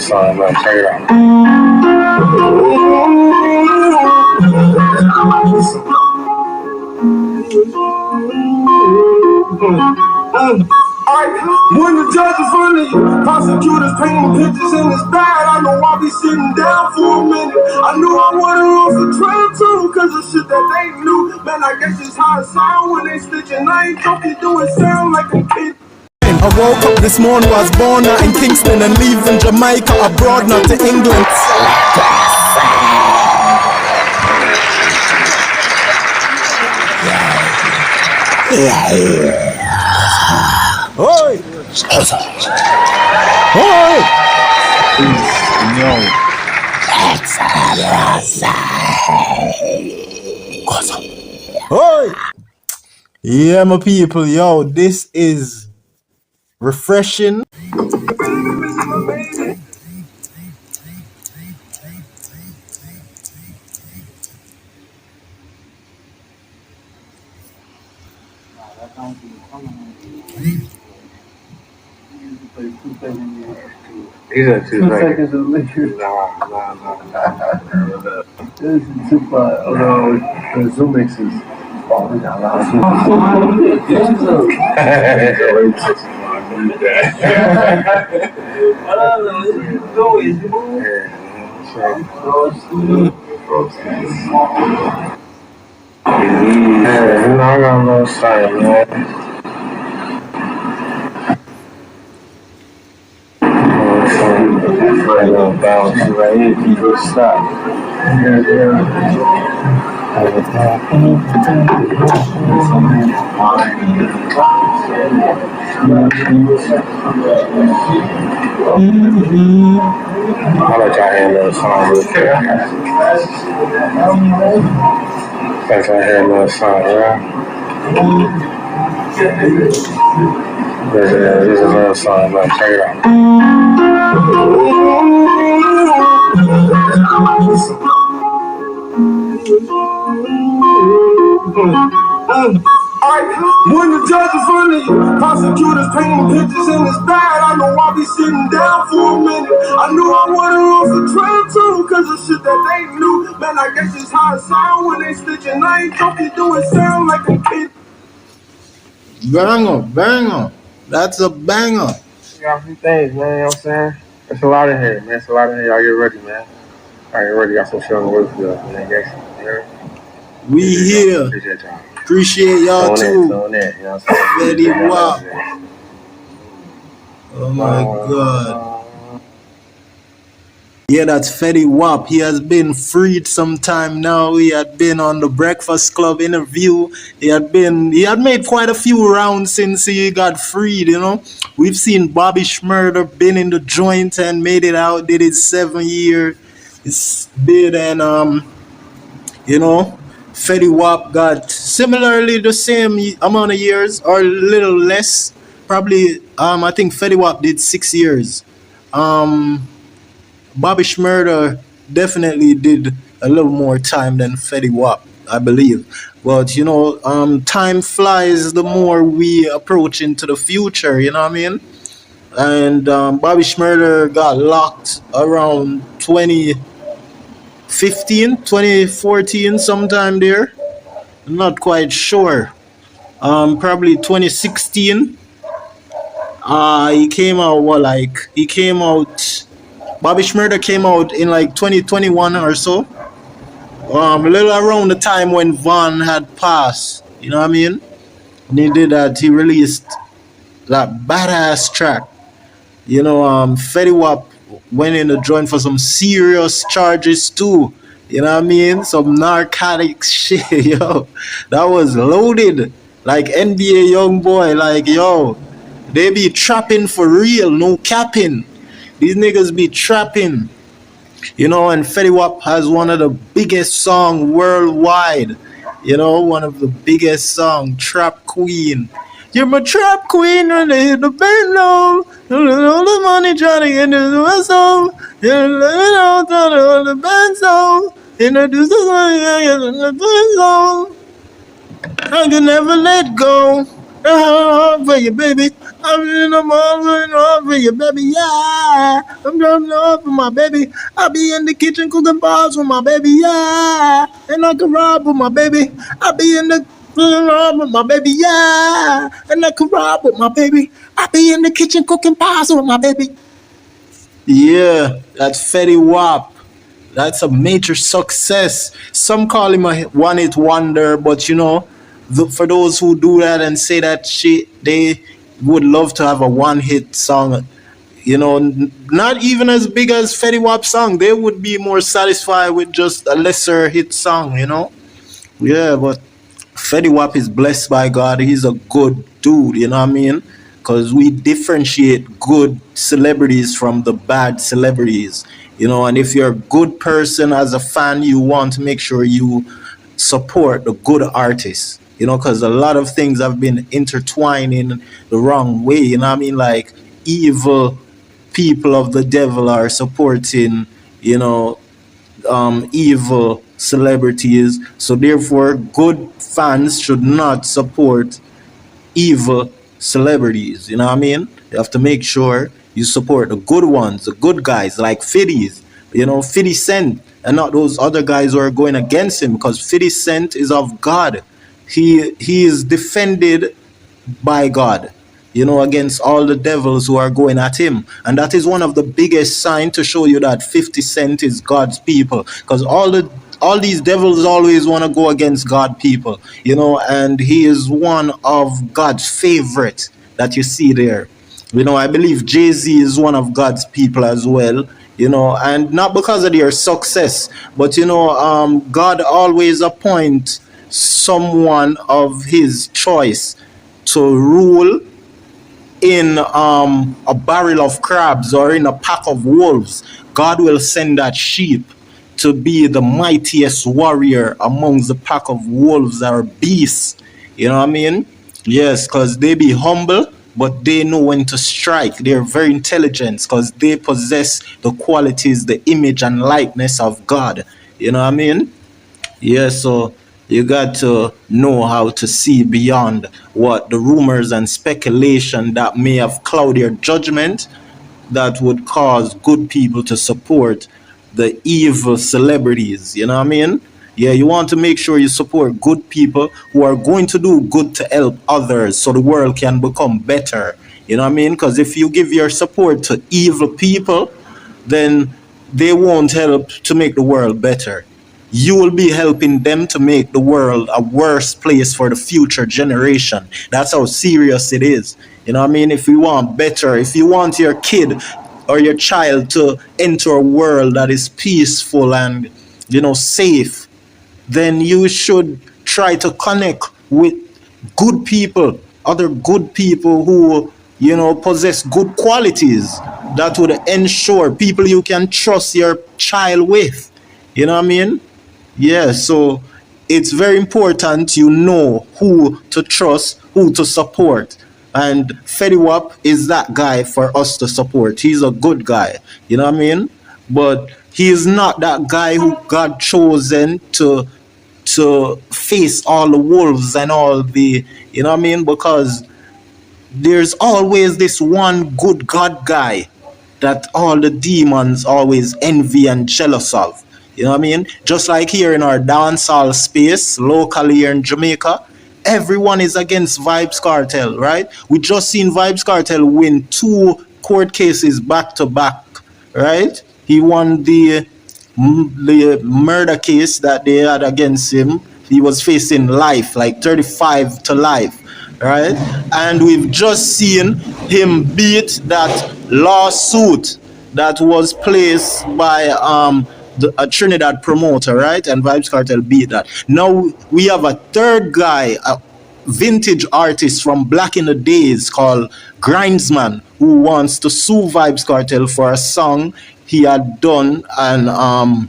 little song, man. Check it out. When the judge in front of you, prosecutors painting pictures in his bag. I know I'll be sitting down for a minute. I knew I would've lost the trail too, cause of shit that they knew. Man, I guess it's how it sound when they stitching. I ain't joking, do it sound like a kid. I woke up this morning, was born out in Kingston and leaving Jamaica abroad, not to England. Oi! Oi! Oi! Yeah, my people, yo, this is refreshing. He said 2 seconds. of leisure. Nah. This is too far. Oh no, the Zoom mix is. Oh, we got a lot of Zoom. I got no sign, man. Right now, bounce right here. People stop. I'll let y'all hear another song real quick. Let y'all hear another song, right? This is another song, man. Check it out. When the judge in front of you, prosecutors painting pictures in his bag. I know I'll be sitting down for a minute. I knew I would've lost the trail too, cause of shit that they knew. Man, I guess it's how it sound when they stitching. I ain't joking, do it sound like a kid. Banger. That's a banger. We got a few things, man, you know what I'm saying? It's a lot in here, man. It's a lot in here. Y'all get ready, man. Y'all get ready. Got some shit on the way for y'all, man. We here. Appreciate y'all. Appreciate y'all too. On that, you know what I'm saying? Fetty Wap. Oh my God. Yeah, that's Fetty Wap. He has been freed some time now. He had been on the Breakfast Club interview. He had made quite a few rounds since he got freed, you know. We've seen Bobby Schmurder been in the joint and made it out, did his 7-year bid, and you know, Fetty Wap got similarly the same amount of years or a little less. Probably I think Fetty Wap did 6 years. Bobby Schmurder definitely did a little more time than Fetty Wap, I believe. But, you know, time flies the more we approach into the future, you know what I mean? And Bobby Schmurder got locked around 2015, 2014, sometime there. I'm not quite sure. Probably 2016. Bobby Schmurder came out in like 2021 or so. A little around the time when Von had passed. You know what I mean? And he did that. He released that badass track. You know, Fetty Wap went in the joint for some serious charges too. You know what I mean? Some narcotics shit, yo. That was loaded. Like NBA young boy, like, yo, they be trapping for real, no capping. These niggas be trapping, you know, and Fetty Wap has one of the biggest songs worldwide, you know, one of the biggest songs, Trap Queen. You're my trap queen, and they hit the band low. All the money trying to get into the vessel. You're the band soul. Introduce the money, I get in the band soul. I can never let go. For you, baby. I'm in the morning for you, baby. Yeah, I'm driving off for my baby. I'll be in the kitchen cooking bars with my baby. Yeah, and I can rob with my baby. I'll be in the rob with my baby. Yeah, and I can rob with my baby. I'll be in the kitchen cooking bars with my baby. Yeah, that's Fetty Wap. That's a major success. Some call him a one hit wonder, but for those who do that and say that shit, they would love to have a one hit song. Not even as big as Fetty Wap song. They would be more satisfied with just a lesser hit song. Yeah, but Fetty Wap is blessed by God. He's a good dude, you know what I mean? Because we differentiate good celebrities from the bad celebrities, and if you're a good person as a fan, you want to make sure you support the good artists, because a lot of things have been intertwined in the wrong way, you know what I mean? Like evil people of the devil are supporting, you know, evil celebrities. So therefore, good fans should not support evil celebrities. You know what I mean? You have to make sure you support the good ones, the good guys like Fiddy's. 50 Cent, and not those other guys who are going against him, because 50 Cent is of God. He is defended by God, against all the devils who are going at him. And that is one of the biggest signs to show you that 50 Cent is God's people. Because all these devils always want to go against God people, and he is one of God's favorite that you see there. I believe Jay-Z is one of God's people as well, and not because of their success, but God always appoint someone of his choice to rule in a barrel of crabs or in a pack of wolves. God will send that sheep to be the mightiest warrior amongst the pack of wolves or beasts. You know what I mean? Yes, because they be humble, but they know when to strike. They're very intelligent because they possess the qualities, the image and likeness of God. You know what I mean? Yeah, so you got to know how to see beyond what the rumors and speculation that may have clouded your judgment that would cause good people to support the evil celebrities. You know what I mean? Yeah, you want to make sure you support good people who are going to do good to help others so the world can become better. You know what I mean? Because if you give your support to evil people, then they won't help to make the world better. You will be helping them to make the world a worse place for the future generation. That's how serious it is. You know what I mean? If you want better, if you want your kid or your child to enter a world that is peaceful and, safe, then you should try to connect with good people, other good people who, possess good qualities that would ensure people you can trust your child with. You know what I mean? Yeah, so it's very important you know who to trust, who to support. And Fetty Wap is that guy for us to support. He's a good guy, you know what I mean? But he is not that guy who God chosen to face all the wolves and all the, you know what I mean? Because there's always this one good God guy that all the demons always envy and jealous of. You know what I mean? Just like here in our dancehall space, locally here in Jamaica, everyone is against Vibes Cartel, right? We just seen Vibes Cartel win 2 court cases back to back, right? He won the murder case that they had against him. He was facing life, like 35 to life, right? And we've just seen him beat that lawsuit that was placed by a Trinidad promoter, right? And Vibes Cartel beat that. Now we have a third guy, a vintage artist from back in the days called Grindsman, who wants to sue Vibes Cartel for a song he had done and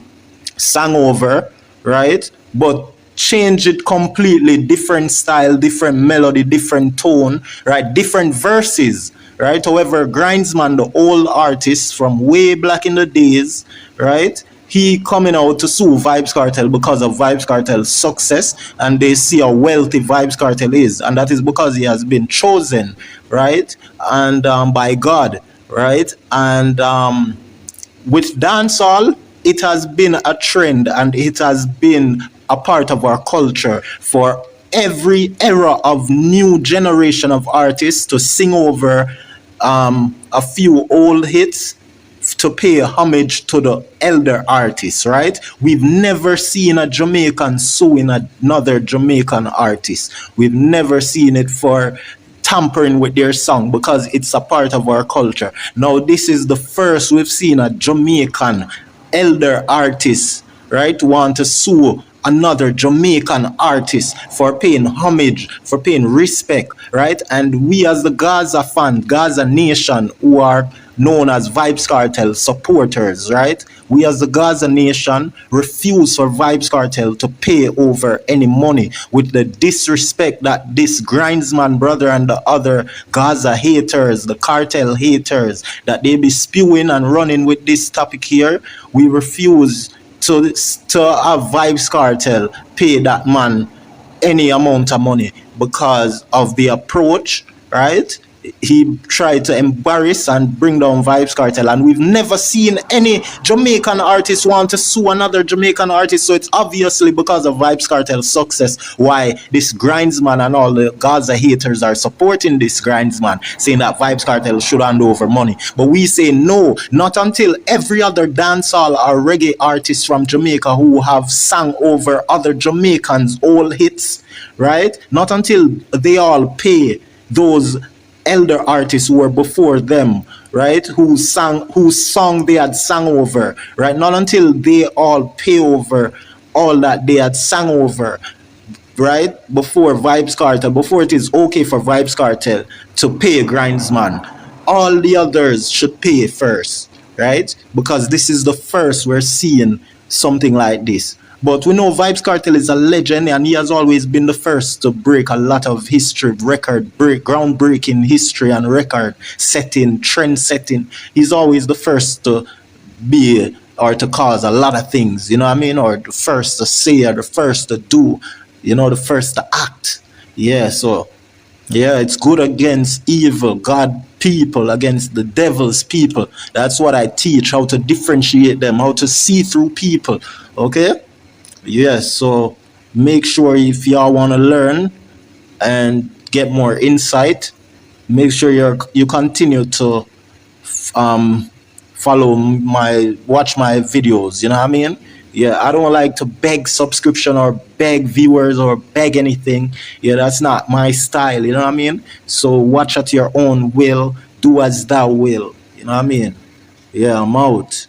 sang over, right? But change it completely, different style, different melody, different tone, right? Different verses, right? However, Grindsman, the old artist from way back in the days, right? he coming out to sue Vibes Cartel because of Vibes Cartel's success, and they see how wealthy Vibes Cartel is, and that is because he has been chosen, right, and by God, right, and with dancehall, it has been a trend and it has been a part of our culture for every era of new generation of artists to sing over a few old hits to pay homage to the elder artists, right? We've never seen a Jamaican suing another Jamaican artist. We've never seen it for tampering with their song because it's a part of our culture. Now, this is the first we've seen a Jamaican elder artist, right, want to sue another Jamaican artist for paying homage, for paying respect, right? And we as the Gaza fan, Gaza Nation, who are known as Vibes Cartel supporters, right? We as the Gaza Nation refuse for Vibes Cartel to pay over any money with the disrespect that this Grindsman brother and the other Gaza haters, the cartel haters, that they be spewing and running with this topic here. We refuse to have Vibes Cartel pay that man any amount of money because of the approach, right? He tried to embarrass and bring down Vibes Cartel, and we've never seen any Jamaican artist want to sue another Jamaican artist. So it's obviously because of Vibes Cartel's success why this Grindsman and all the Gaza haters are supporting this Grindsman, saying that Vibes Cartel should hand over money. But we say no, not until every other dancehall or reggae artist from Jamaica who have sang over other Jamaicans' old hits, right? Not until they all pay those elder artists who were before them, right, whose song they had sang over, right, not until they all pay over all that they had sang over, right, before Vibes Cartel, before it is okay for Vibes Cartel to pay Grindsman, all the others should pay first, right, because this is the first we're seeing something like this. But we know Vibes Cartel is a legend, and he has always been the first to break a lot of history, groundbreaking history and record setting, trend setting. He's always the first to be or to cause a lot of things, you know what I mean? Or the first to say, or the first to do, you know, the first to act. Yeah, so yeah, it's good against evil, God people against the devil's people. That's what I teach, how to differentiate them, how to see through people. Okay? Yes, so make sure if y'all want to learn and get more insight, make sure you continue to watch my videos. You know what I mean? Yeah, I don't like to beg subscription or beg viewers or beg anything. Yeah, that's not my style. You know what I mean? So watch at your own will, do as thou will. You know what I mean? Yeah, I'm out.